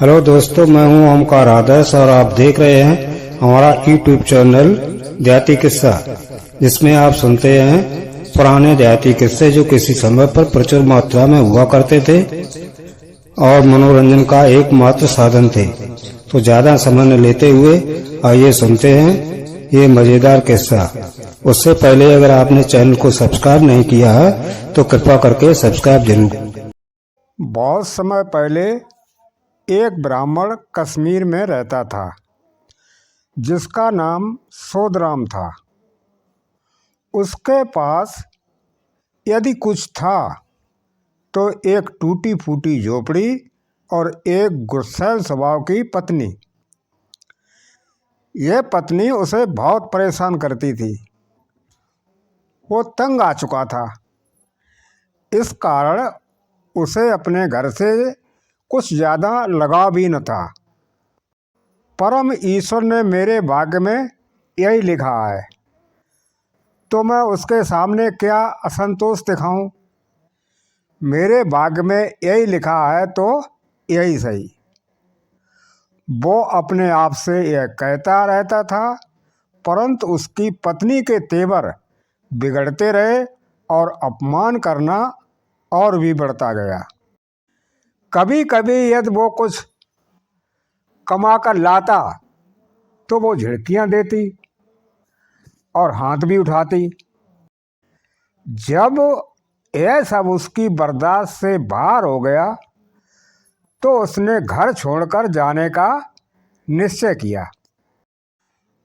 Hello दोस्तों, मैं हूं ओमकार आदर्श और आप देख रहे हैं हमारा यूट्यूब चैनल देहाती किस्सा, जिसमें आप सुनते हैं पुराने देहाती किस्से जो किसी समय पर प्रचुर मात्रा में हुआ करते थे और मनोरंजन का एकमात्र साधन थे। तो ज्यादा समय न लेते हुए आइए सुनते हैं ये मजेदार किस्सा। उससे पहले अगर आपने चैनल को सब्सक्राइब नहीं किया है तो कृपया करके सब्सक्राइब जरूर। बहुत समय पहले एक ब्राह्मण कश्मीर में रहता था जिसका नाम सोदराम था। उसके पास यदि कुछ था तो एक टूटी फूटी झोपड़ी और एक गुस्सैल स्वभाव की पत्नी। यह पत्नी उसे बहुत परेशान करती थी। वो तंग आ चुका था। इस कारण उसे अपने घर से कुछ ज़्यादा लगाव भी न था। परम ईश्वर ने मेरे भाग्य में यही लिखा है तो मैं उसके सामने क्या असंतोष दिखाऊं। मेरे भाग्य में यही लिखा है तो यही सही। वो अपने आप से यह कहता रहता था, परंतु उसकी पत्नी के तेवर बिगड़ते रहे और अपमान करना और भी बढ़ता गया। कभी कभी यदि वो कुछ कमा कर लाता तो वो झिड़कियां देती और हाथ भी उठाती। जब यह सब उसकी बर्दाश्त से बाहर हो गया तो उसने घर छोड़कर जाने का निश्चय किया।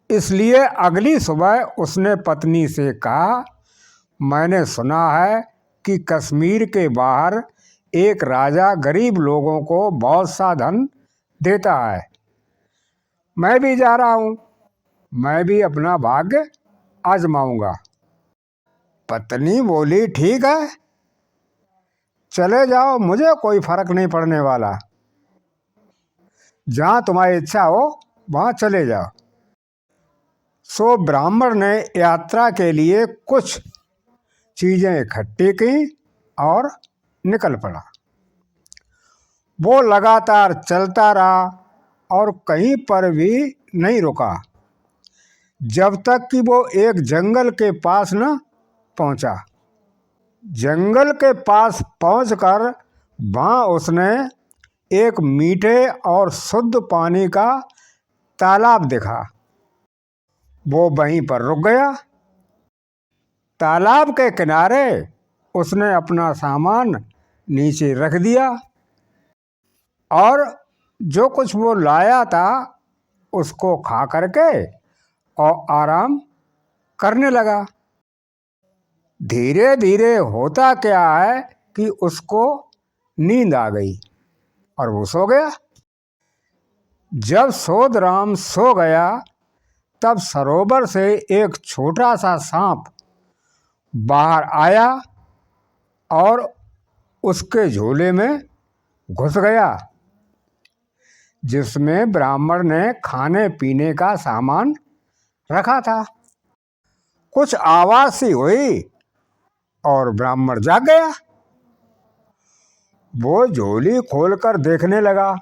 इसलिए अगली सुबह उसने पत्नी से कहा, मैंने सुना है कि कश्मीर के बाहर एक राजा गरीब लोगों को बहुत सा धन देता है। मैं भी जा रहा हूँ, मैं भी अपना भाग्य आजमाऊंगा। पत्नी बोली, ठीक है, चले जाओ, मुझे कोई फर्क नहीं पड़ने वाला। जहाँ तुम्हारी इच्छा हो वहाँ चले जाओ। सो ब्राह्मण ने यात्रा के लिए कुछ चीजें इकट्ठी की और निकल पड़ा। वो लगातार चलता रहा और कहीं पर भी नहीं रुका जब तक कि वो एक जंगल के पास न पहुंचा। जंगल के पास पहुंचकर वहाँ उसने एक मीठे और शुद्ध पानी का तालाब देखा। वो वहीं पर रुक गया। तालाब के किनारे उसने अपना सामान नीचे रख दिया और जो कुछ वो लाया था उसको खा करके और आराम करने लगा। धीरे धीरे होता क्या है कि उसको नींद आ गई और वो सो गया। जब सोदराम सो गया तब सरोवर से एक छोटा सा सांप बाहर आया और उसके झोले में घुस गया जिसमें ब्राह्मण ने खाने पीने का सामान रखा था। कुछ आवाज सी हुई और ब्राह्मण जाग गया। वो झोली खोलकर देखने लगा।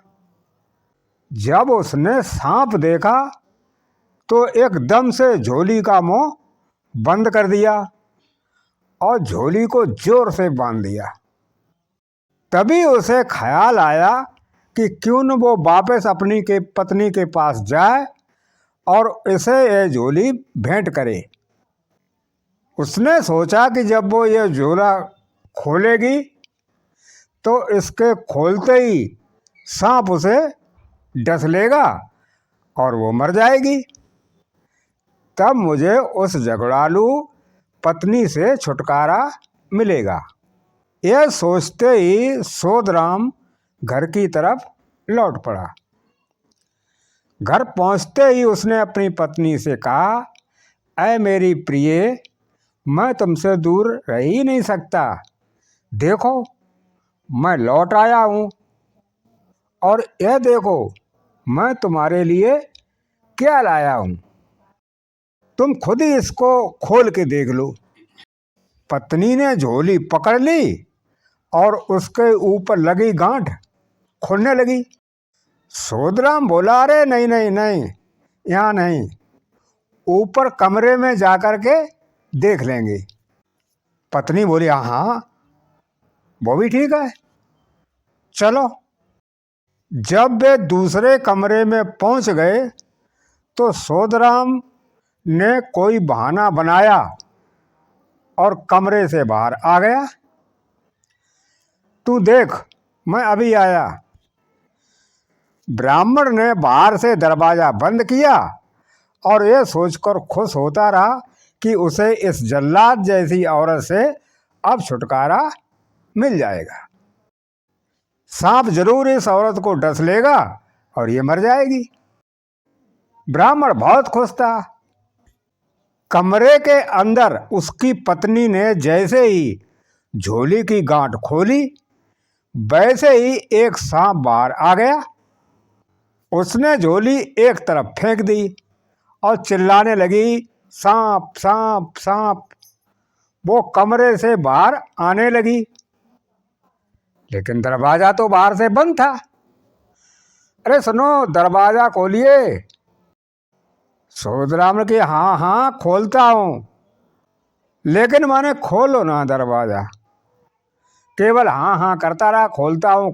जब उसने सांप देखा तो एकदम से झोली का मुंह बंद कर दिया और झोली को जोर से बांध दिया। तभी उसे ख्याल आया कि क्यों न वो वापस अपनी के पत्नी के पास जाए और इसे ये झोली भेंट करे। उसने सोचा कि जब वो ये झोला खोलेगी तो इसके खोलते ही सांप उसे डस लेगा और वो मर जाएगी। तब मुझे उस झगड़ालू पत्नी से छुटकारा मिलेगा। यह सोचते ही सोदराम घर की तरफ लौट पड़ा। घर पहुंचते ही उसने अपनी पत्नी से कहा, ऐ मेरी प्रिय, मैं तुमसे दूर रह ही नहीं सकता। देखो, मैं लौट आया हूँ और यह देखो मैं तुम्हारे लिए क्या लाया हूँ। तुम खुद ही इसको खोल के देख लो। पत्नी ने झोली पकड़ ली और उसके ऊपर लगी गांठ खुलने लगी। सोदराम बोला, अरे नहीं नहीं नहीं, यहाँ नहीं, ऊपर कमरे में जाकर के देख लेंगे। पत्नी बोली, हाँ हाँ वो भी ठीक है, चलो। जब वे दूसरे कमरे में पहुंच गए तो सोदराम ने कोई बहाना बनाया और कमरे से बाहर आ गया। तू देख, मैं अभी आया। ब्राह्मण ने बाहर से दरवाजा बंद किया और ये सोचकर खुश होता रहा कि उसे इस जल्लाद जैसी औरत से अब छुटकारा मिल जाएगा। सांप जरूर इस औरत को डस लेगा और ये मर जाएगी। ब्राह्मण बहुत खुश था। कमरे के अंदर उसकी पत्नी ने जैसे ही झोली की गांठ खोली, वैसे ही एक सांप बाहर आ गया। उसने झोली एक तरफ फेंक दी और चिल्लाने लगी, सांप सांप सांप। वो कमरे से बाहर आने लगी, लेकिन दरवाजा तो बाहर से बंद था। अरे सुनो, दरवाजा खोलिए। सोदराम ने कहा, हाँ हाँ खोलता हूँ, लेकिन माने खोलो ना दरवाजा। केवल हाँ हाँ करता रहा, खोलता हूँ,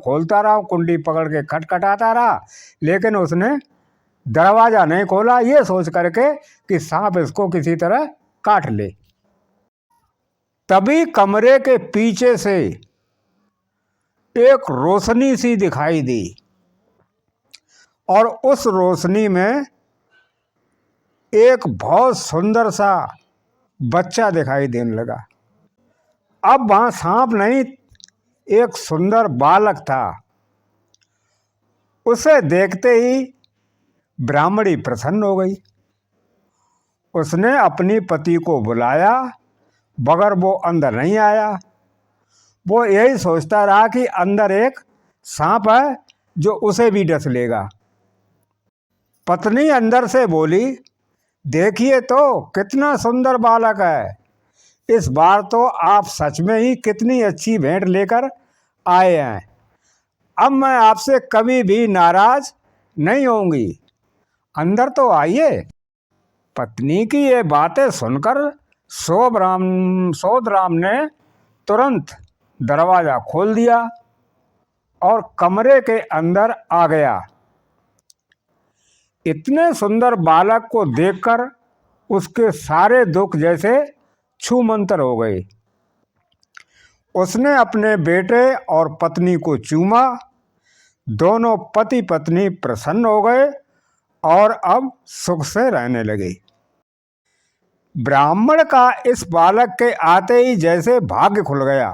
कुंडी पकड़ के खटखटाता रहा, लेकिन उसने दरवाजा नहीं खोला, ये सोच करके कि सांप इसको किसी तरह काट ले। तभी कमरे के पीछे से एक रोशनी सी दिखाई दी और उस रोशनी में एक बहुत सुंदर सा बच्चा दिखाई देने लगा। अब वहां सांप नहीं, एक सुंदर बालक था। उसे देखते ही ब्राह्मणी प्रसन्न हो गई। उसने अपनी पति को बुलाया, मगर वो अंदर नहीं आया। वो यही सोचता रहा कि अंदर एक सांप है जो उसे भी डस लेगा। पत्नी अंदर से बोली, देखिए तो कितना सुंदर बालक है, इस बार तो आप सच में ही कितनी अच्छी भेंट लेकर आए हैं। अब मैं आपसे कभी भी नाराज नहीं होंगी, अंदर तो आइए। पत्नी की ये बातें सुनकर सोदराम ने तुरंत दरवाजा खोल दिया और कमरे के अंदर आ गया। इतने सुंदर बालक को देखकर उसके सारे दुख जैसे छूमंतर हो गए। उसने अपने बेटे और पत्नी को चूमा। दोनों पति पत्नी प्रसन्न हो गए और अब सुख से रहने लगे। ब्राह्मण का इस बालक के आते ही जैसे भाग्य खुल गया।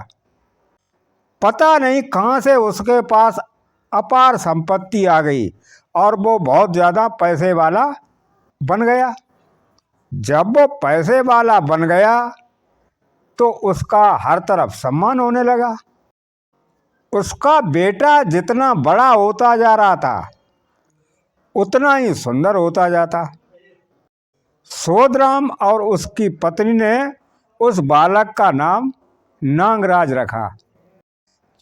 पता नहीं कहाँ से उसके पास अपार संपत्ति आ गई और वो बहुत ज़्यादा पैसे वाला बन गया। जब वो पैसे वाला बन गया तो उसका हर तरफ सम्मान होने लगा। उसका बेटा जितना बड़ा होता जा रहा था उतना ही सुंदर होता जाता। सोदराम और उसकी पत्नी ने उस बालक का नाम नागराज रखा।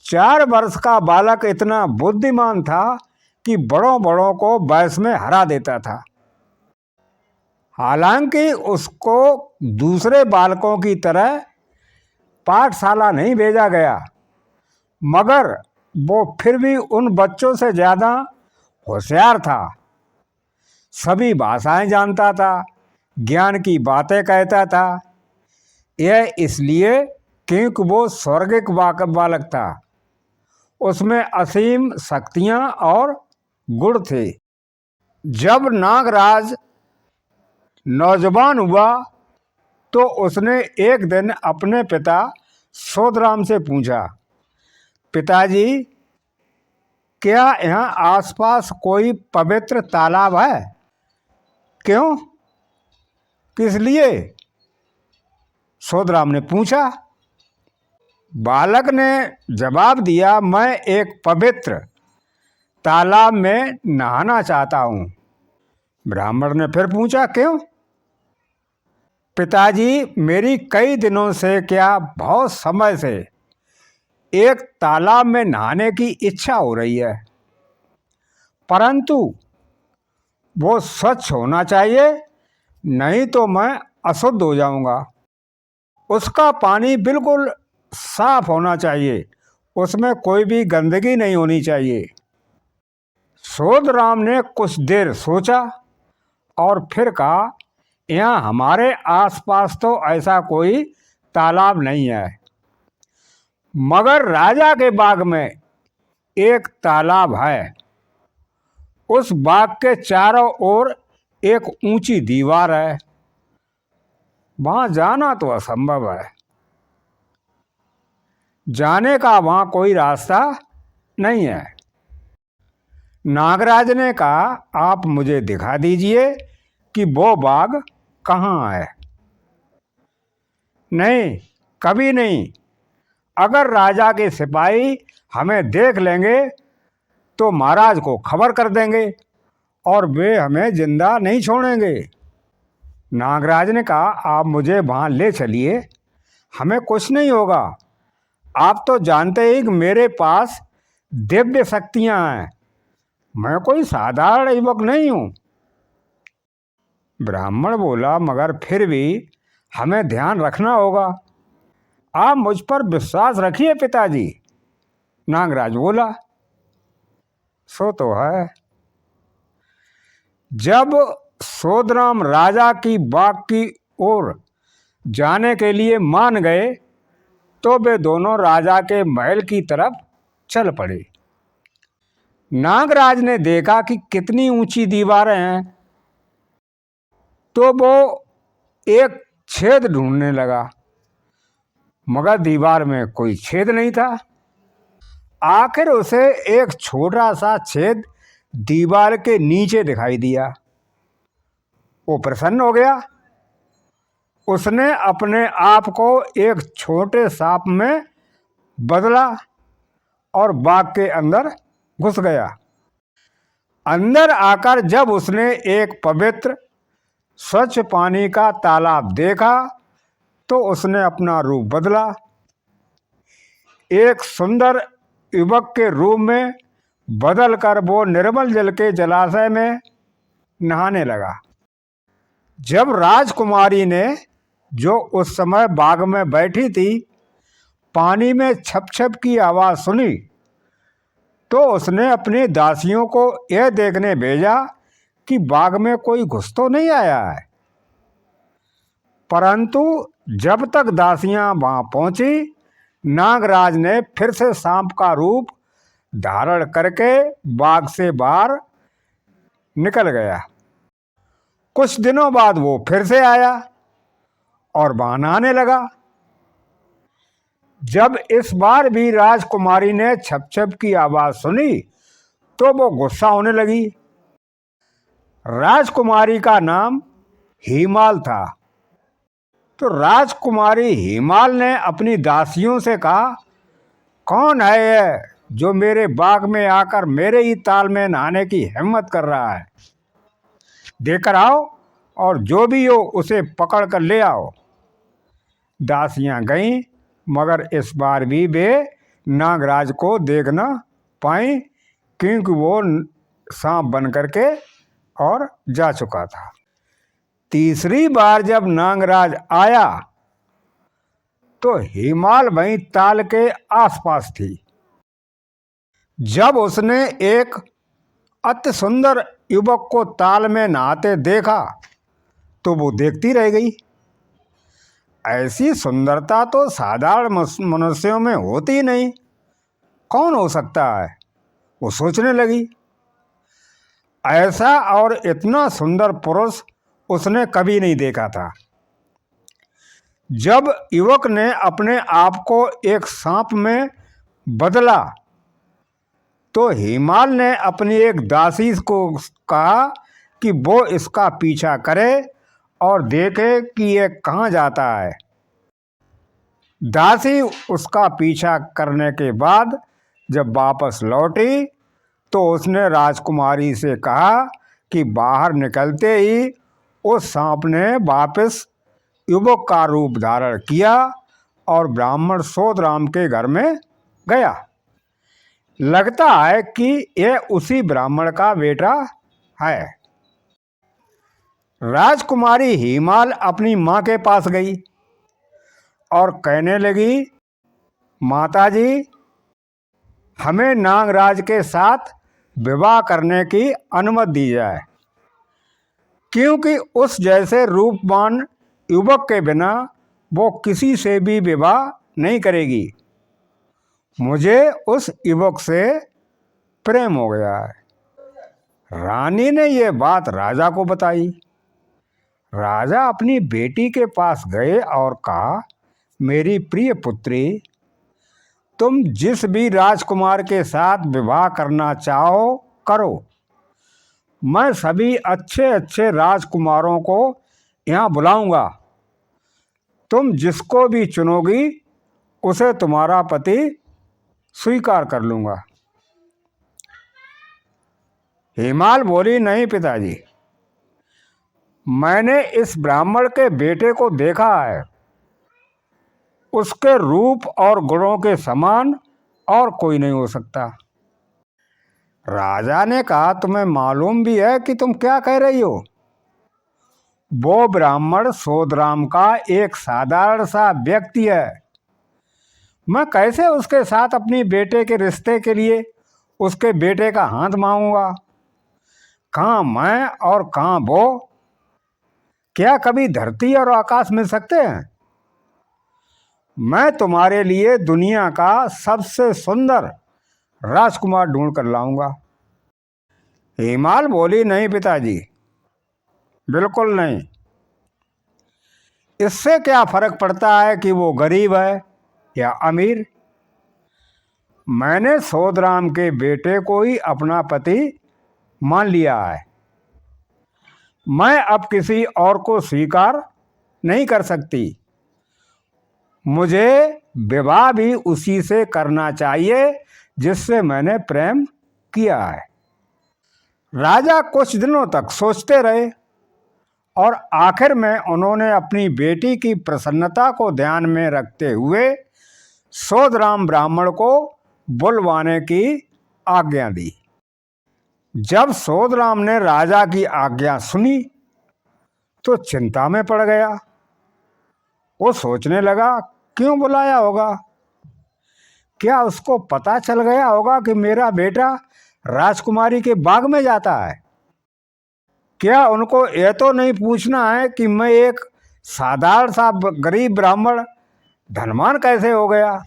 4 वर्ष का बालक इतना बुद्धिमान था कि बड़ों बड़ों को बहस में हरा देता था। हालांकि उसको दूसरे बालकों की तरह पाठशाला नहीं भेजा गया, मगर वो फिर भी उन बच्चों से ज़्यादा होशियार था। सभी भाषाएं जानता था, ज्ञान की बातें कहता था। यह इसलिए क्योंकि वो स्वर्गिक बालक था। उसमें असीम शक्तियां और गुण थे। जब नागराज नौजवान हुआ तो उसने एक दिन अपने पिता सोदराम से पूछा, पिताजी, क्या यहाँ आसपास कोई पवित्र तालाब है? क्यों, किस लिए? सोदराम ने पूछा। बालक ने जवाब दिया, मैं एक पवित्र तालाब में नहाना चाहता हूँ। ब्राह्मण ने फिर पूछा, क्यों? पिताजी, मेरी कई दिनों से, क्या बहुत समय से एक तालाब में नहाने की इच्छा हो रही है, परंतु वो स्वच्छ होना चाहिए, नहीं तो मैं अशुद्ध हो जाऊंगा। उसका पानी बिल्कुल साफ होना चाहिए, उसमें कोई भी गंदगी नहीं होनी चाहिए। सोधराम ने कुछ देर सोचा और फिर कहा, यहाँ हमारे आसपास तो ऐसा कोई तालाब नहीं है, मगर राजा के बाग में एक तालाब है। उस बाग के चारों ओर एक ऊंची दीवार है, वहां जाना तो असंभव है। जाने का वहां कोई रास्ता नहीं है। नागराज ने कहा, आप मुझे दिखा दीजिए कि वो बाग कहाँ है। नहीं, कभी नहीं। अगर राजा के सिपाही हमें देख लेंगे तो महाराज को खबर कर देंगे और वे हमें जिंदा नहीं छोड़ेंगे। नागराज ने कहा, आप मुझे वहां ले चलिए, हमें कुछ नहीं होगा। आप तो जानते ही कि मेरे पास दिव्य शक्तियां हैं, मैं कोई साधारण युवक नहीं हूं। ब्राह्मण बोला, मगर फिर भी हमें ध्यान रखना होगा, आप मुझ पर विश्वास रखिए पिताजी। नागराज बोला, सो तो है। जब सोधराम राजा की बाग की ओर जाने के लिए मान गए तो वे दोनों राजा के महल की तरफ चल पड़े। नागराज ने देखा कि कितनी ऊंची दीवारें हैं, तो वो एक छेद ढूंढने लगा, मगर दीवार में कोई छेद नहीं था। आखिर उसे एक छोटा सा छेद दीवार के नीचे दिखाई दिया। वो प्रसन्न हो गया। उसने अपने आप को एक छोटे सांप में बदला और बाग के अंदर घुस गया। अंदर आकर जब उसने एक पवित्र स्वच्छ पानी का तालाब देखा तो उसने अपना रूप बदला। एक सुंदर युवक के रूप में बदलकर वो निर्मल जल के जलाशय में नहाने लगा। जब राजकुमारी ने, जो उस समय बाग में बैठी थी, पानी में छप छप की आवाज सुनी तो उसने अपनी दासियों को यह देखने भेजा कि बाग में कोई घुस तो नहीं आया है। परंतु जब तक दासियां वहां पहुंची, नागराज ने फिर से सांप का रूप धारण करके बाग से बाहर निकल गया। कुछ दिनों बाद वो फिर से आया और वहां नहाने लगा। जब इस बार भी राजकुमारी ने छप छप की आवाज सुनी तो वो गुस्सा होने लगी। राजकुमारी का नाम हीमाल था। तो राजकुमारी हीमाल ने अपनी दासियों से कहा, कौन है यह जो मेरे बाग में आकर मेरे ही ताल में नहाने की हिम्मत कर रहा है? देकर आओ और जो भी हो उसे पकड़ कर ले आओ। दासियां गईं, मगर इस बार भी वे नागराज को देख न पाई, क्योंकि वो सांप बन करके और जा चुका था। तीसरी बार जब नागराज आया तो हीमाल वहीं ताल के आसपास थी। जब उसने एक अति सुंदर युवक को ताल में नहाते देखा तो वो देखती रह गई। ऐसी सुंदरता तो साधारण मनुष्यों में होती नहीं, कौन हो सकता है? वो सोचने लगी। ऐसा और इतना सुंदर पुरुष उसने कभी नहीं देखा था। जब युवक ने अपने आप को एक सांप में बदला तो हीमाल ने अपनी एक दासी को कहा कि वो इसका पीछा करे और देखे कि ये कहाँ जाता है। दासी उसका पीछा करने के बाद जब वापस लौटी तो उसने राजकुमारी से कहा कि बाहर निकलते ही उस सांप ने वापस युवक का रूप धारण किया और ब्राह्मण सोधराम के घर में गया। लगता है कि यह उसी ब्राह्मण का बेटा है। राजकुमारी हीमाल अपनी माँ के पास गई और कहने लगी, माताजी, हमें नागराज के साथ विवाह करने की अनुमति दी जाए, क्योंकि उस जैसे रूपवान युवक के बिना वो किसी से भी विवाह नहीं करेगी। मुझे उस युवक से प्रेम हो गया है। रानी ने यह बात राजा को बताई। राजा अपनी बेटी के पास गए और कहा, मेरी प्रिय पुत्री, तुम जिस भी राजकुमार के साथ विवाह करना चाहो करो। मैं सभी अच्छे अच्छे राजकुमारों को यहाँ बुलाऊंगा। तुम जिसको भी चुनोगी उसे तुम्हारा पति स्वीकार कर लूंगा। हिमाल बोली, नहीं पिताजी, मैंने इस ब्राह्मण के बेटे को देखा है। उसके रूप और गुणों के समान और कोई नहीं हो सकता। राजा ने कहा, तुम्हें मालूम भी है कि तुम क्या कह रही हो? वो ब्राह्मण सोदराम का एक साधारण सा व्यक्ति है। मैं कैसे उसके साथ अपनी बेटे के रिश्ते के लिए उसके बेटे का हाथ मांगूंगा? कहाँ मैं और कहाँ वो? क्या कभी धरती और आकाश मिल सकते हैं? मैं तुम्हारे लिए दुनिया का सबसे सुंदर राजकुमार ढूंढ कर लाऊंगा। हिमाल बोली, नहीं पिताजी, बिल्कुल नहीं। इससे क्या फर्क पड़ता है कि वो गरीब है या अमीर? मैंने सोदराम के बेटे को ही अपना पति मान लिया है। मैं अब किसी और को स्वीकार नहीं कर सकती। मुझे विवाह भी उसी से करना चाहिए जिससे मैंने प्रेम किया है। राजा कुछ दिनों तक सोचते रहे और आखिर में उन्होंने अपनी बेटी की प्रसन्नता को ध्यान में रखते हुए सोदराम ब्राह्मण को बुलवाने की आज्ञा दी। जब सोदराम ने राजा की आज्ञा सुनी तो चिंता में पड़ गया। वो सोचने लगा, क्यों बुलाया होगा? क्या उसको पता चल गया होगा कि मेरा बेटा राजकुमारी के बाग में जाता है? क्या उनको यह तो नहीं पूछना है कि मैं एक साधारण सा गरीब ब्राह्मण धनवान कैसे हो गया,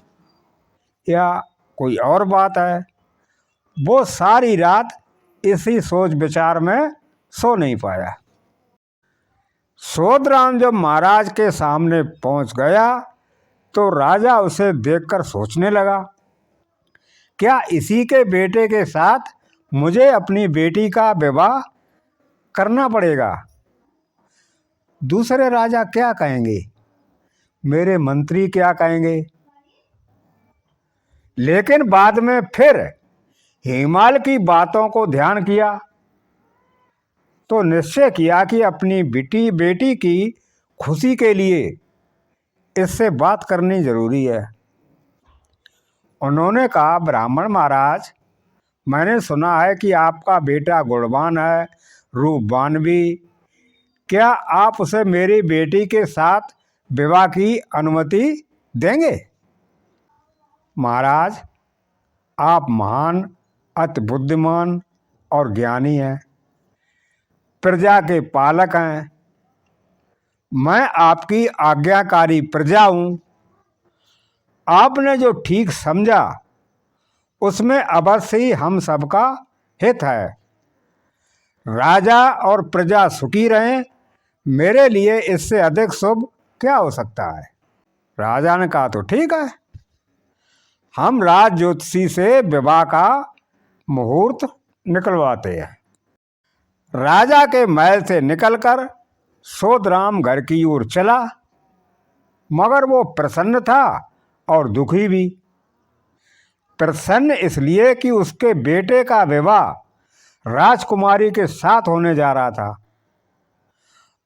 या कोई और बात है? वो सारी रात इसी सोच विचार में सो नहीं पाया। सोदराम जब महाराज के सामने पहुंच गया तो राजा उसे देखकर सोचने लगा, क्या इसी के बेटे के साथ मुझे अपनी बेटी का विवाह करना पड़ेगा? दूसरे राजा क्या कहेंगे? मेरे मंत्री क्या कहेंगे? लेकिन बाद में फिर हिमाल की बातों को ध्यान किया तो निश्चय किया कि अपनी बेटी की खुशी के लिए इससे बात करनी जरूरी है। उन्होंने कहा, ब्राह्मण महाराज, मैंने सुना है कि आपका बेटा गुणवान है, रूपवान भी। क्या आप उसे मेरी बेटी के साथ विवाह की अनुमति देंगे? महाराज, आप महान, अति बुद्धिमान और ज्ञानी हैं, प्रजा के पालक हैं। मैं आपकी आज्ञाकारी प्रजा हूँ। आपने जो ठीक समझा उसमें अवश्य ही हम सबका हित है। राजा और प्रजा सुखी रहें, मेरे लिए इससे अधिक शुभ क्या हो सकता है? राजा ने कहा, तो ठीक है, हम राज ज्योतिषी से विवाह का मुहूर्त निकलवाते हैं। राजा के महल से निकलकर सोदराम घर की ओर चला, मगर वो प्रसन्न था और दुखी भी। प्रसन्न इसलिए कि उसके बेटे का विवाह राजकुमारी के साथ होने जा रहा था,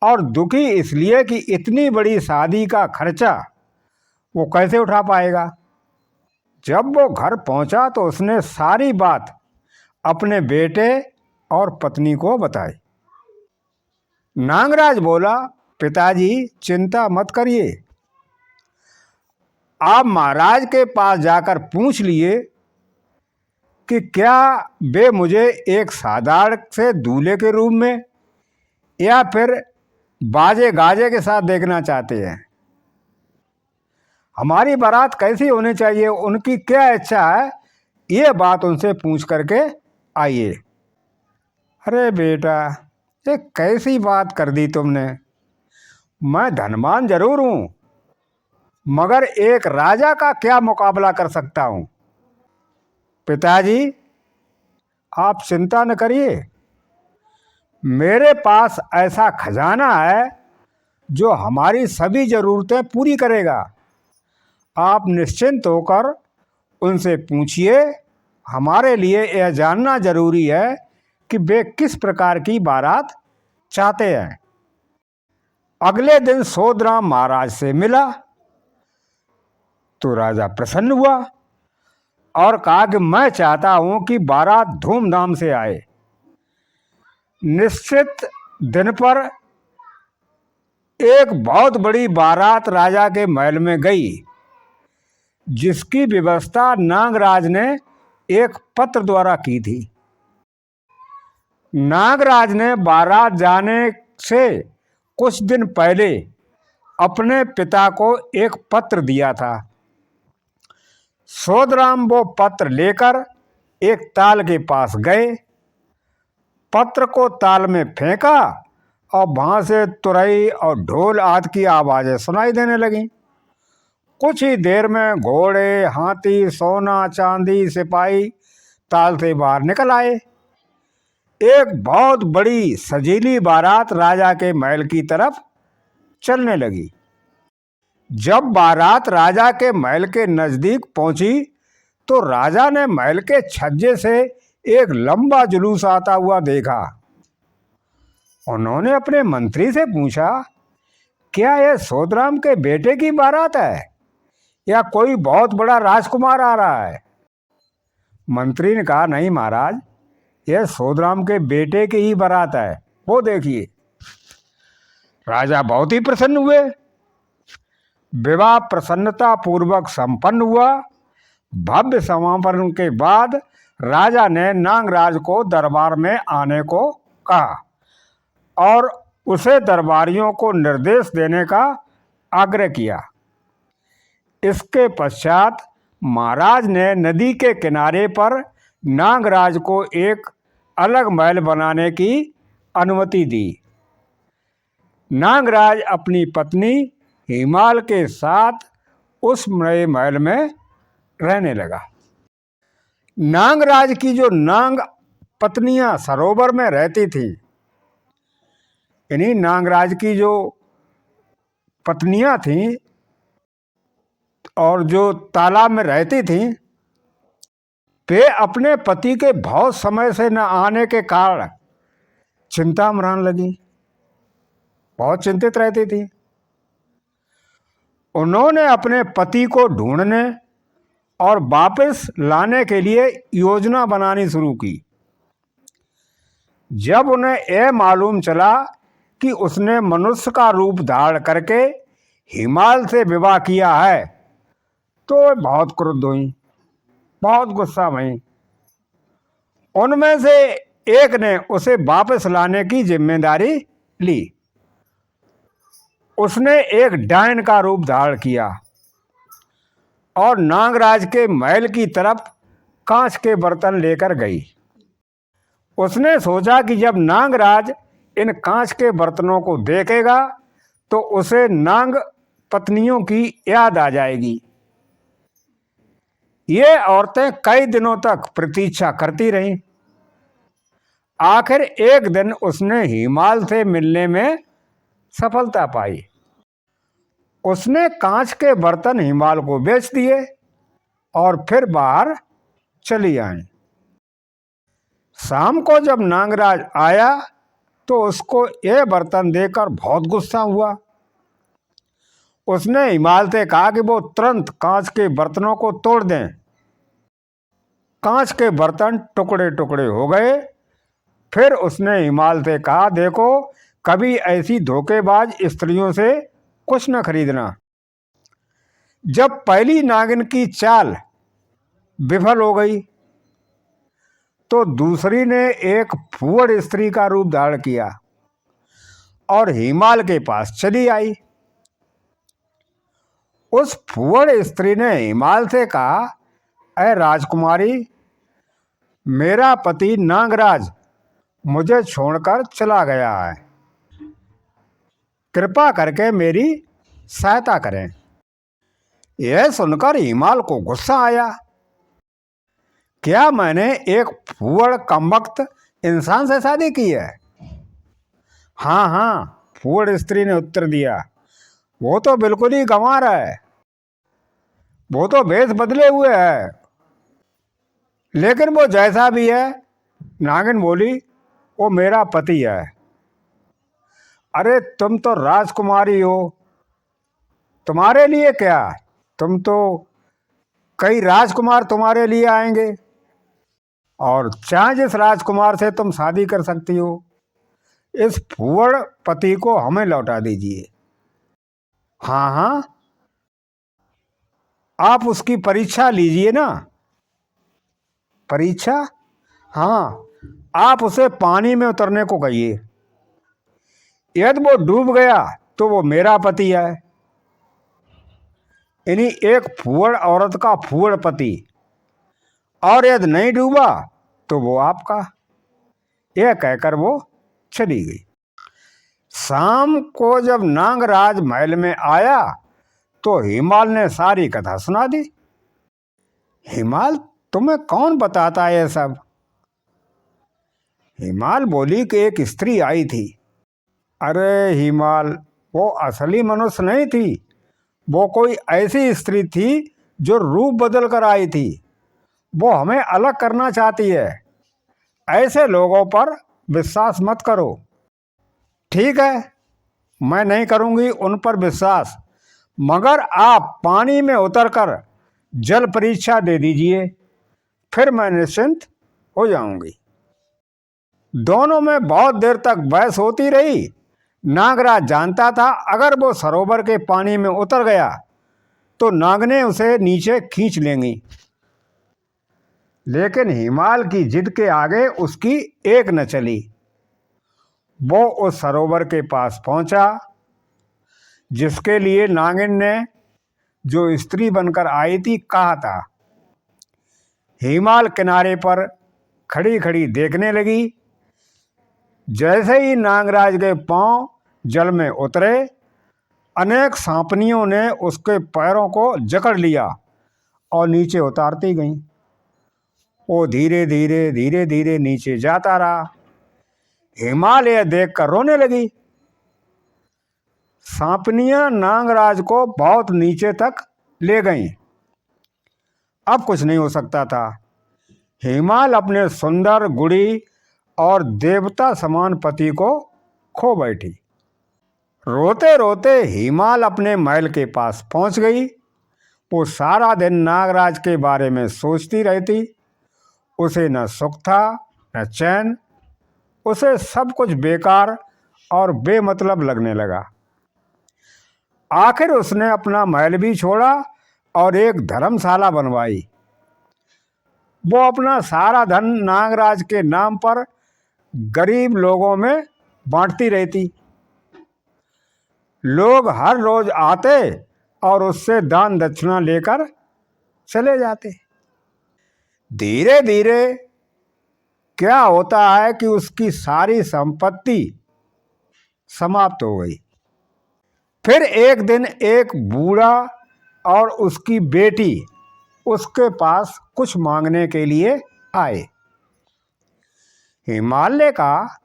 और दुखी इसलिए कि इतनी बड़ी शादी का खर्चा वो कैसे उठा पाएगा। जब वो घर पहुंचा तो उसने सारी बात अपने बेटे और पत्नी को बताई। नागराज बोला, पिताजी चिंता मत करिए, आप महाराज के पास जाकर पूछ लिए कि क्या वे मुझे एक साधारण से दूल्हे के रूप में या फिर बाजे गाजे के साथ देखना चाहते हैं। हमारी बारात कैसी होनी चाहिए, उनकी क्या इच्छा है, ये बात उनसे पूछ करके आइए। अरे बेटा, ये कैसी बात कर दी तुमने। मैं धनवान जरूर हूं, मगर एक राजा का क्या मुकाबला कर सकता हूं। पिताजी आप चिंता न करिए, मेरे पास ऐसा खजाना है जो हमारी सभी जरूरतें पूरी करेगा। आप निश्चिंत होकर उनसे पूछिए। हमारे लिए यह जानना जरूरी है कि वे किस प्रकार की बारात चाहते हैं। अगले दिन सोदराम महाराज से मिला तो राजा प्रसन्न हुआ और कहा कि मैं चाहता हूं कि बारात धूमधाम से आए। निश्चित दिन पर एक बहुत बड़ी बारात राजा के महल में गई, जिसकी व्यवस्था नागराज ने एक पत्र द्वारा की थी। नागराज ने बारात जाने से कुछ दिन पहले अपने पिता को एक पत्र दिया था। सोदराम वो पत्र लेकर एक ताल के पास गए, पत्र को ताल में फेंका और वहां से तुरई और ढोल आदि की आवाजें सुनाई देने लगी। कुछ ही देर में घोड़े, हाथी, सोना चांदी, सिपाही ताल से बाहर निकल आए। एक बहुत बड़ी सजीली बारात राजा के महल की तरफ चलने लगी। जब बारात राजा के महल के नजदीक पहुंची तो राजा ने महल के छज्जे से एक लंबा जुलूस आता हुआ देखा। उन्होंने अपने मंत्री से पूछा, क्या यह सोदराम के बेटे की बारात है या कोई बहुत बड़ा राजकुमार आ रहा है। मंत्री ने कहा, नहीं महाराज, यह सोदराम के बेटे की ही बारात है, वो देखिए। राजा बहुत ही प्रसन्न हुए। विवाह प्रसन्नता पूर्वक संपन्न हुआ। भव्य समापन के बाद राजा ने नागराज को दरबार में आने को कहा और उसे दरबारियों को निर्देश देने का आग्रह किया। इसके पश्चात महाराज ने नदी के किनारे पर नागराज को एक अलग महल बनाने की अनुमति दी। नागराज अपनी पत्नी हिमाल के साथ उस नए महल में रहने लगा। नागराज की जो नाग पत्नियां सरोवर में रहती थी, इन्हीं नागराज की जो पत्नियां थीं और जो तालाब में रहती थीं, वे अपने पति के बहुत समय से न आने के कारण चिंता में रहने लगी, बहुत चिंतित रहती थी। उन्होंने अपने पति को ढूंढने और वापस लाने के लिए योजना बनानी शुरू की। जब उन्हें यह मालूम चला कि उसने मनुष्य का रूप धारण करके हिमाल से विवाह किया है, तो बहुत क्रुद्ध हुई, बहुत गुस्सा हुई। उनमें से एक ने उसे वापस लाने की जिम्मेदारी ली। उसने एक डायन का रूप धारण किया और नागराज के महल की तरफ कांच के बर्तन लेकर गई। उसने सोचा कि जब नागराज इन कांच के बर्तनों को देखेगा तो उसे नाग पत्नियों की याद आ जाएगी। ये औरतें कई दिनों तक प्रतीक्षा करती रहीं। आखिर एक दिन उसने हिमाल से मिलने में सफलता पाई। उसने कांच के बर्तन हिमाल को बेच दिए और फिर बाहर चली आई। शाम को जब नागराज आया तो उसको यह बर्तन देखकर बहुत गुस्सा हुआ। उसने हिमाल से कहा कि वो तुरंत कांच के बर्तनों को तोड़ दें कांच के बर्तन टुकड़े टुकड़े हो गए। फिर उसने हिमाल से कहा, देखो, कभी ऐसी धोखेबाज स्त्रियों से कुछ न खरीदना। जब पहली नागिन की चाल विफल हो गई तो दूसरी ने एक फूहड़ स्त्री का रूप धारण किया और हिमाल के पास चली आई। उस फूहड़ स्त्री ने हिमाल से कहा, अरे राजकुमारी, मेरा पति नागराज मुझे छोड़कर चला गया है, कृपा करके मेरी सहायता करें। यह सुनकर हिमाल को गुस्सा आया। क्या मैंने एक फूहड़ कमबख्त इंसान से शादी की है? हाँ हाँ, फूहड़ स्त्री ने उत्तर दिया, वो तो बिल्कुल ही गंवार है, वो तो भेष बदले हुए है, लेकिन वो जैसा भी है, नागिन बोली, वो मेरा पति है। अरे तुम तो राजकुमारी हो, तुम्हारे लिए क्या, तुम तो कई राजकुमार तुम्हारे लिए आएंगे और चाहे जिस राजकुमार से तुम शादी कर सकती हो। इस फूहड़ पति को हमें लौटा दीजिए। हाँ हाँ, आप उसकी परीक्षा लीजिए ना। परीक्षा? हाँ, आप उसे पानी में उतरने को कहिए। यदि वो डूब गया तो वो मेरा पति है, यानी एक फूहड़ औरत का फूहड़ पति, और यदि नहीं डूबा तो वो आपका। यह कहकर वो चली गई। शाम को जब नागराज महल में आया तो हिमाल ने सारी कथा सुना दी। हिमाल, तुम्हें कौन बताता है ये सब? हिमाल बोली कि एक स्त्री आई थी। अरे हिमाल, वो असली मनुष्य नहीं थी, वो कोई ऐसी स्त्री थी जो रूप बदल कर आई थी। वो हमें अलग करना चाहती है। ऐसे लोगों पर विश्वास मत करो। ठीक है, मैं नहीं करूंगी उन पर विश्वास, मगर आप पानी में उतरकर जल परीक्षा दे दीजिए, फिर मैं निश्चिंत हो जाऊंगी। दोनों में बहुत देर तक बहस होती रही। नागराज जानता था अगर वो सरोवर के पानी में उतर गया तो नागिनें उसे नीचे खींच लेंगी, लेकिन हिमाल की जिद के आगे उसकी एक न चली। वो उस सरोवर के पास पहुंचा जिसके लिए नागिन ने, जो स्त्री बनकर आई थी, कहा था। हिमाल किनारे पर खड़ी खड़ी देखने लगी। जैसे ही नागराज के पांव जल में उतरे, अनेक सांपनियों ने उसके पैरों को जकड़ लिया और नीचे उतारती गईं। वो धीरे धीरे धीरे धीरे नीचे जाता रहा। हिमाल यह देखकर रोने लगी। सांपनियां नागराज को बहुत नीचे तक ले गईं। अब कुछ नहीं हो सकता था। हिमाल अपने सुंदर, गुड़ी और देवता समान पति को खो बैठी। रोते रोते हिमाल अपने महल के पास पहुंच गई। वो सारा दिन नागराज के बारे में सोचती रहती। उसे न सुख था न चैन। उसे सब कुछ बेकार और बेमतलब लगने लगा। आखिर उसने अपना महल भी छोड़ा और एक धर्मशाला बनवाई। वो अपना सारा धन नागराज के नाम पर गरीब लोगों में बांटती रहती। लोग हर रोज आते और उससे दान दक्षिणा लेकर चले जाते। धीरे धीरे क्या होता है कि उसकी सारी संपत्ति समाप्त हो गई। फिर एक दिन एक बूढ़ा और उसकी बेटी उसके पास कुछ मांगने के लिए आए। हिमाल ने कहा,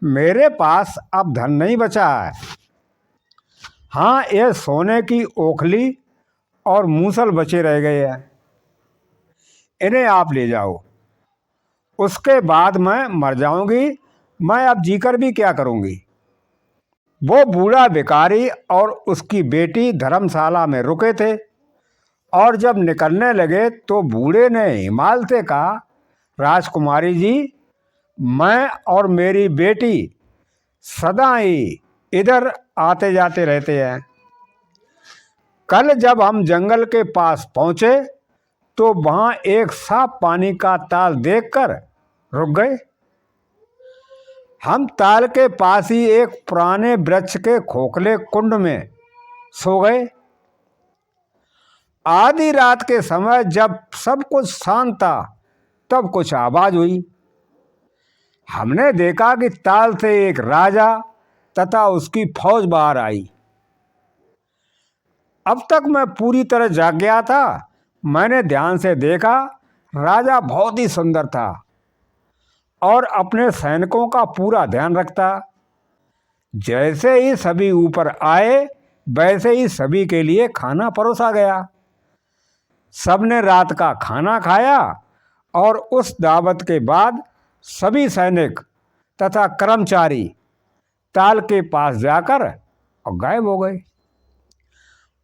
मेरे पास अब धन नहीं बचा है। हाँ, ये सोने की ओखली और मूसल बचे रह गए हैं, इन्हें आप ले जाओ। उसके बाद मैं मर जाऊंगी। मैं अब जीकर भी क्या करूंगी। वो बूढ़ा भिखारी और उसकी बेटी धर्मशाला में रुके थे और जब निकलने लगे तो बूढ़े ने हिमाल से कहा, राजकुमारी जी, मैं और मेरी बेटी सदा ही इधर आते जाते रहते हैं। कल जब हम जंगल के पास पहुंचे तो वहां एक साफ पानी का ताल देखकर रुक गए। हम ताल के पास ही एक पुराने वृक्ष के खोखले कुंड में सो गए। आधी रात के समय जब सब कुछ शांत था तब कुछ आवाज हुई। हमने देखा कि ताल से एक राजा तथा उसकी फौज बाहर आई। अब तक मैं पूरी तरह जाग गया था। मैंने ध्यान से देखा, राजा बहुत ही सुंदर था और अपने सैनिकों का पूरा ध्यान रखता। जैसे ही सभी ऊपर आए वैसे ही सभी के लिए खाना परोसा गया। सबने रात का खाना खाया और उस दावत के बाद सभी सैनिक तथा कर्मचारी ताल के पास जाकर और गायब हो गए।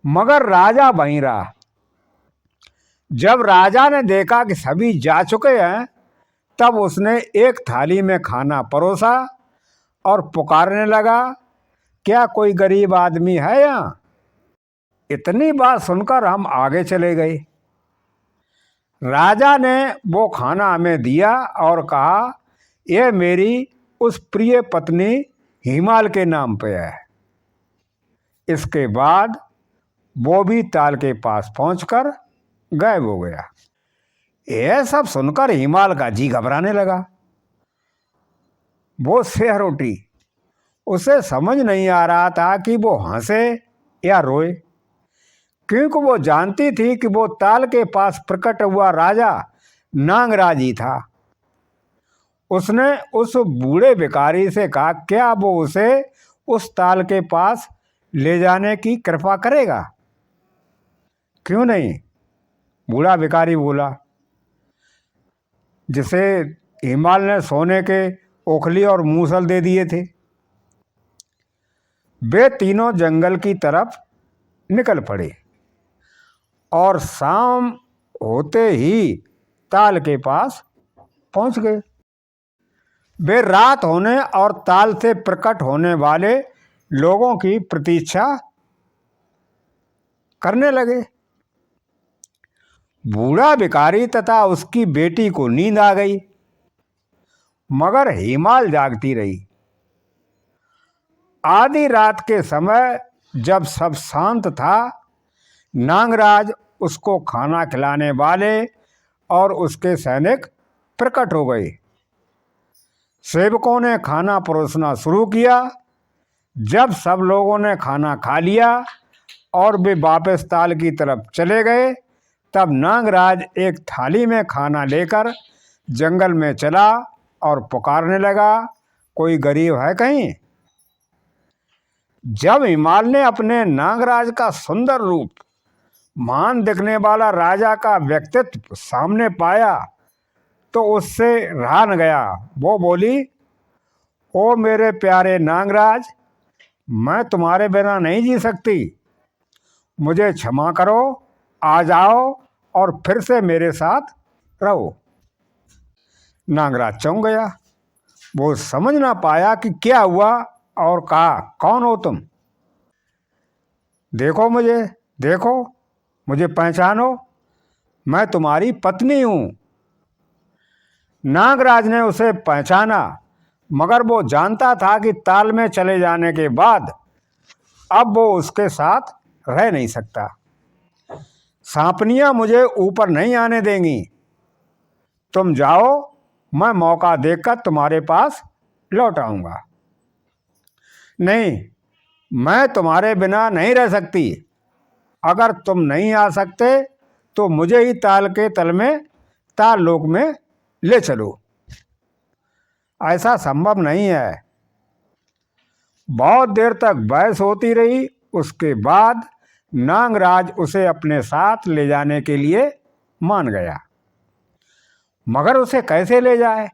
मगर राजा वहीं रहा। जब राजा ने देखा कि सभी जा चुके हैं तब उसने एक थाली में खाना परोसा और पुकारने लगा, क्या कोई गरीब आदमी है यहाँ? इतनी बात सुनकर हम आगे चले गए। राजा ने वो खाना हमें दिया और कहा, यह मेरी उस प्रिय पत्नी हिमाल के नाम पे है। इसके बाद वो भी ताल के पास पहुंचकर गायब हो गया। यह सब सुनकर हिमाल का जी घबराने लगा। वो शहर उठी। उसे समझ नहीं आ रहा था कि वो हंसे या रोए, क्योंकि वो जानती थी कि वो ताल के पास प्रकट हुआ राजा नागराज ही था। उसने उस बूढ़े भिखारी से कहा, क्या वो उसे उस ताल के पास ले जाने की कृपा करेगा? क्यों नहीं, बूढ़ा भिखारी बोला, जिसे हिमाल ने सोने के ओखली और मूसल दे दिए थे। वे तीनों जंगल की तरफ निकल पड़े और शाम होते ही ताल के पास पहुंच गए। वे रात होने और ताल से प्रकट होने वाले लोगों की प्रतीक्षा करने लगे। बूढ़ा भिखारी तथा उसकी बेटी को नींद आ गई, मगर हिमाल जागती रही। आधी रात के समय जब सब शांत था, नागराज, उसको खाना खिलाने वाले और उसके सैनिक प्रकट हो गए। सेवकों ने खाना परोसना शुरू किया। जब सब लोगों ने खाना खा लिया और वे वापस ताल की तरफ चले गए तब नागराज एक थाली में खाना लेकर जंगल में चला और पुकारने लगा, कोई गरीब है कहीं? जब हिमाल ने अपने नागराज का सुंदर रूप, महान दिखने वाला राजा का व्यक्तित्व सामने पाया तो उससे रहा न गया। वो बोली, ओ मेरे प्यारे नागराज, मैं तुम्हारे बिना नहीं जी सकती। मुझे क्षमा करो, आ जाओ और फिर से मेरे साथ रहो। नागराज चौंक गया। वो समझ ना पाया कि क्या हुआ और कहा, कौन हो तुम? देखो मुझे पहचानो, मैं तुम्हारी पत्नी हूं। नागराज ने उसे पहचाना, मगर वो जानता था कि ताल में चले जाने के बाद अब वो उसके साथ रह नहीं सकता। सांपनियां मुझे ऊपर नहीं आने देंगी। तुम जाओ, मैं मौका देखकर तुम्हारे पास लौट आऊंगा। नहीं, मैं तुम्हारे बिना नहीं रह सकती। अगर तुम नहीं आ सकते तो मुझे ही ताल के तल में, ताल लोक में ले चलो। ऐसा संभव नहीं है। बहुत देर तक बहस होती रही। उसके बाद नागराज उसे अपने साथ ले जाने के लिए मान गया, मगर उसे कैसे ले जाए?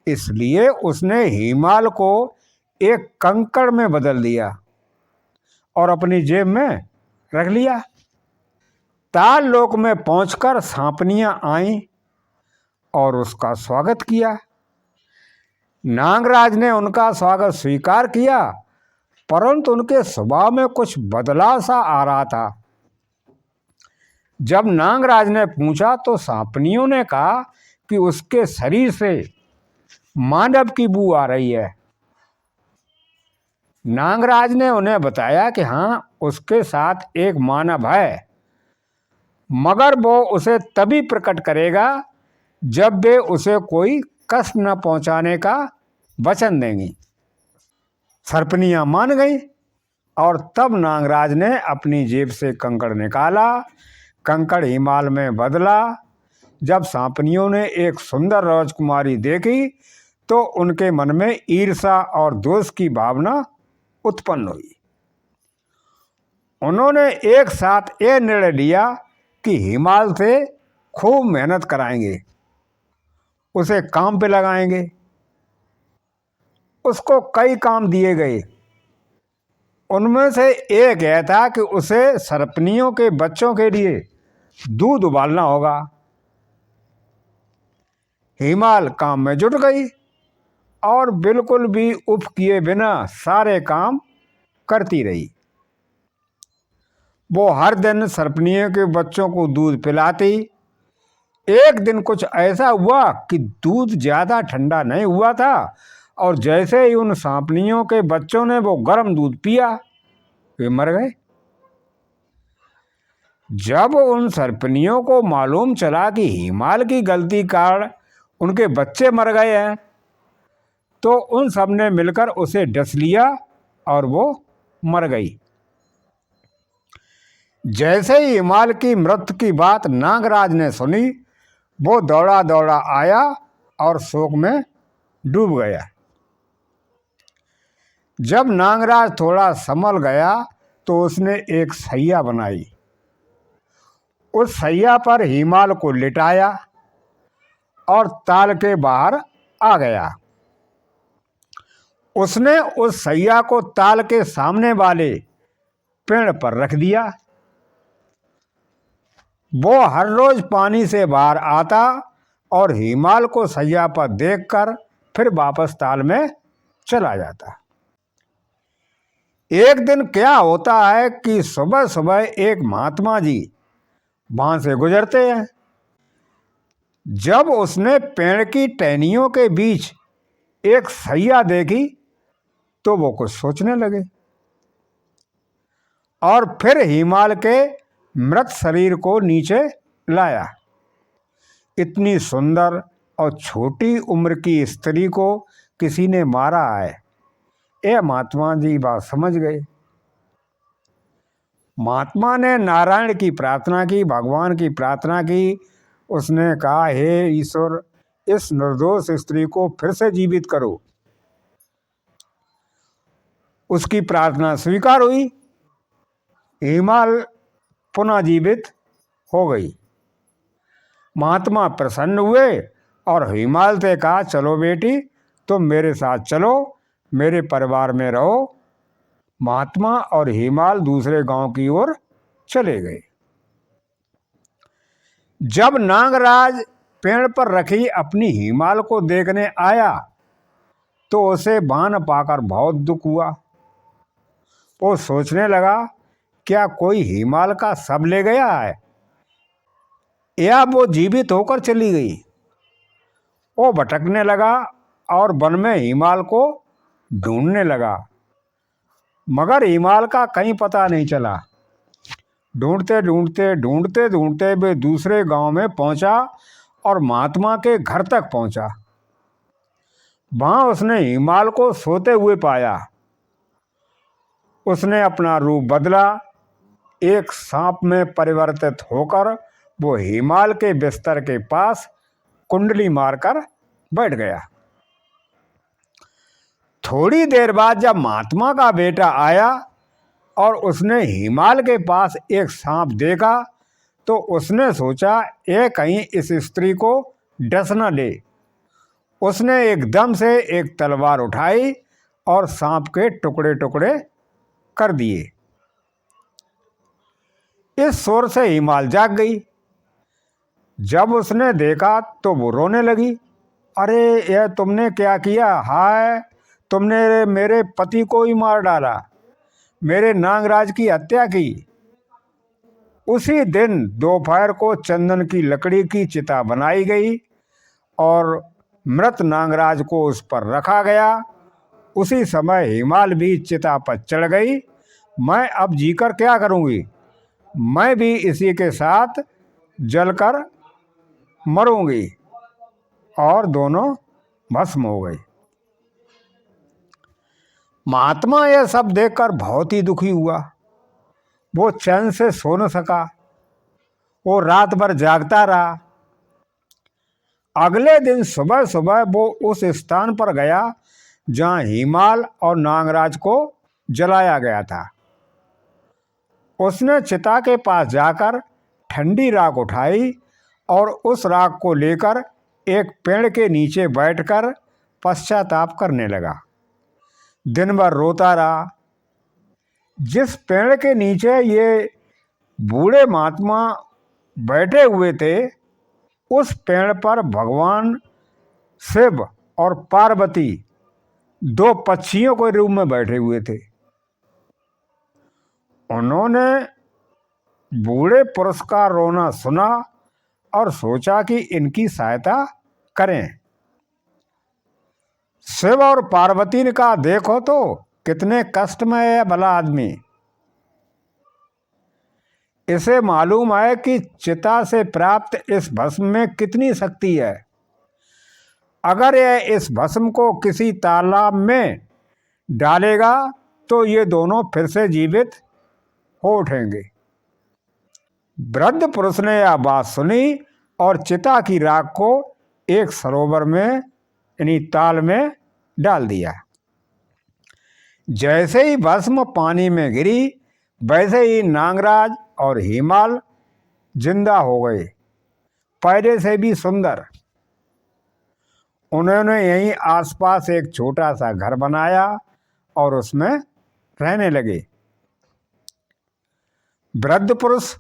इसलिए उसने हिमाल को एक कंकड़ में बदल दिया और अपनी जेब में रख लिया। ताल लोक में पहुंचकर सांपनियां आईं और उसका स्वागत किया। नागराज ने उनका स्वागत स्वीकार किया, परंतु उनके स्वभाव में कुछ बदलाव सा आ रहा था। जब नागराज ने पूछा तो सांपनियों ने कहा कि उसके शरीर से मानव की बू आ रही है। नागराज ने उन्हें बताया कि हाँ, उसके साथ एक मानव है, मगर वो उसे तभी प्रकट करेगा जब वे उसे कोई कष्ट न पहुंचाने का वचन देंगी। सर्पनियां मान गई और तब नागराज ने अपनी जेब से कंकड़ निकाला। कंकड़ हिमाल में बदला। जब सांपनियों ने एक सुंदर राजकुमारी देखी तो उनके मन में ईर्ष्या और दोष की भावना उत्पन्न हुई। उन्होंने एक साथ यह निर्णय लिया कि हिमाल से खूब मेहनत कराएंगे, उसे काम पे लगाएंगे। उसको कई काम दिए गए। उनमें से एक यह था कि उसे सर्पनियों के बच्चों के लिए दूध उबालना होगा। हिमाल काम में जुट गई और बिल्कुल भी उफ किए बिना सारे काम करती रही। वो हर दिन सर्पनियों के बच्चों को दूध पिलाती। एक दिन कुछ ऐसा हुआ कि दूध ज़्यादा ठंडा नहीं हुआ था और जैसे ही उन सांपनियों के बच्चों ने वो गर्म दूध पिया, वे मर गए। जब उन सर्पनियों को मालूम चला कि हिमाल की गलती कारण उनके बच्चे मर गए हैं, तो उन सब ने मिलकर उसे डस लिया और वो मर गई। जैसे ही हिमाल की मृत्यु की बात नागराज ने सुनी, वो दौड़ा दौड़ा आया और शोक में डूब गया। जब नागराज थोड़ा संभल गया तो उसने एक सैया बनाई। उस सैया पर हिमाल को लिटाया और ताल के बाहर आ गया। उसने उस सैया को ताल के सामने वाले पेड़ पर रख दिया। वो हर रोज पानी से बाहर आता और हिमाल को सैया पर देखकर फिर वापस ताल में चला जाता। एक दिन क्या होता है कि सुबह सुबह एक महात्मा जी वहां से गुजरते हैं। जब उसने पेड़ की टहनियों के बीच एक सैया देखी तो वो कुछ सोचने लगे और फिर हिमाल के मृत शरीर को नीचे लाया। इतनी सुंदर और छोटी उम्र की स्त्री को किसी ने मारा है, ये महात्मा जी बात समझ गए। महात्मा ने नारायण की प्रार्थना की, भगवान की प्रार्थना की। उसने कहा, हे ईश्वर, इस निर्दोष स्त्री को फिर से जीवित करो। उसकी प्रार्थना स्वीकार हुई। हिमाल पुनः जीवित हो गई। महात्मा प्रसन्न हुए और हिमाल से कहा, चलो बेटी, तुम मेरे साथ चलो, मेरे परिवार में रहो। महात्मा और हिमाल दूसरे गांव की ओर चले गए। जब नागराज पेड़ पर रखी अपनी हिमाल को देखने आया तो उसे बान पाकर बहुत दुख हुआ। वो सोचने लगा, क्या कोई हिमाल का शव ले गया है या वो जीवित होकर चली गई। वो भटकने लगा और वन में हिमाल को ढूंढने लगा, मगर हिमाल का कहीं पता नहीं चला। ढूंढते ढूंढते ढूंढते ढूंढते वे दूसरे गांव में पहुंचा और महात्मा के घर तक पहुंचा। वहां उसने हिमाल को सोते हुए पाया। उसने अपना रूप बदला। एक सांप में परिवर्तित होकर वो हिमाल के बिस्तर के पास कुंडली मारकर बैठ गया। थोड़ी देर बाद जब महात्मा का बेटा आया और उसने हिमाल के पास एक सांप देखा तो उसने सोचा, ये कहीं इस स्त्री को डस न ले। उसने एकदम से एक तलवार उठाई और सांप के टुकड़े टुकड़े कर दिए। इस शोर से हिमाल जाग गई। जब उसने देखा तो वो रोने लगी। अरे यह तुमने क्या किया? हाय, तुमने मेरे पति को ही मार डाला, मेरे नागराज की हत्या की। उसी दिन दोपहर को चंदन की लकड़ी की चिता बनाई गई और मृत नागराज को उस पर रखा गया। उसी समय हिमाल भी चिता पर चढ़ गई। मैं अब जीकर क्या करूंगी? मैं भी इसी के साथ जलकर मरूंगी। और दोनों भस्म हो गए। महात्मा यह सब देखकर बहुत ही दुखी हुआ। वो चैन से सो न सका। वो रात भर जागता रहा। अगले दिन सुबह सुबह वो उस स्थान पर गया जहां हिमाल और नागराज को जलाया गया था। उसने चिता के पास जाकर ठंडी राख उठाई और उस राख को लेकर एक पेड़ के नीचे बैठकर पश्चाताप करने लगा। दिन भर रोता रहा। जिस पेड़ के नीचे ये बूढ़े महात्मा बैठे हुए थे, उस पेड़ पर भगवान शिव और पार्वती दो पक्षियों के रूप में बैठे हुए थे। उन्होंने बूढ़े पुरुष का रोना सुना और सोचा कि इनकी सहायता करें। शिव और पार्वती ने कहा, देखो तो कितने कष्ट में है भला आदमी। इसे मालूम है कि चिता से प्राप्त इस भस्म में कितनी शक्ति है। अगर यह इस भस्म को किसी तालाब में डालेगा तो ये दोनों फिर से जीवित हो उठेंगे। वृद्ध पुरुष ने यह बात सुनी और चिता की राख को एक सरोवर में यानी ताल में डाल दिया। जैसे ही भस्म पानी में गिरी, वैसे ही नागराज और हिमाल जिंदा हो गए, पहले से भी सुंदर। उन्होंने यहीं आसपास एक छोटा सा घर बनाया और उसमें रहने लगे। वृद्ध पुरुष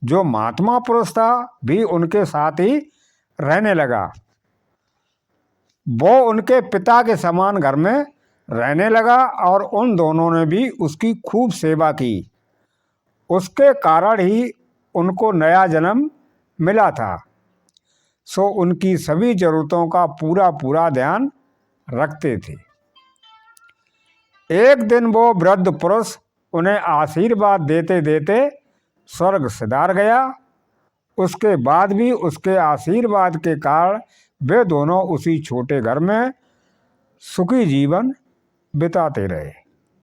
जो महात्मा पुरुष था भी उनके साथ ही रहने लगा। वो उनके पिता के समान घर में रहने लगा और उन दोनों ने भी उसकी खूब सेवा की। उसके कारण ही उनको नया जन्म मिला था। सो उनकी सभी जरूरतों का पूरा पूरा ध्यान रखते थे। एक दिन वो वृद्ध पुरुष उन्हें आशीर्वाद देते देते स्वर्ग सिधार गया। उसके बाद भी उसके आशीर्वाद के कारण वे दोनों उसी छोटे घर में सुखी जीवन बिताते रहे।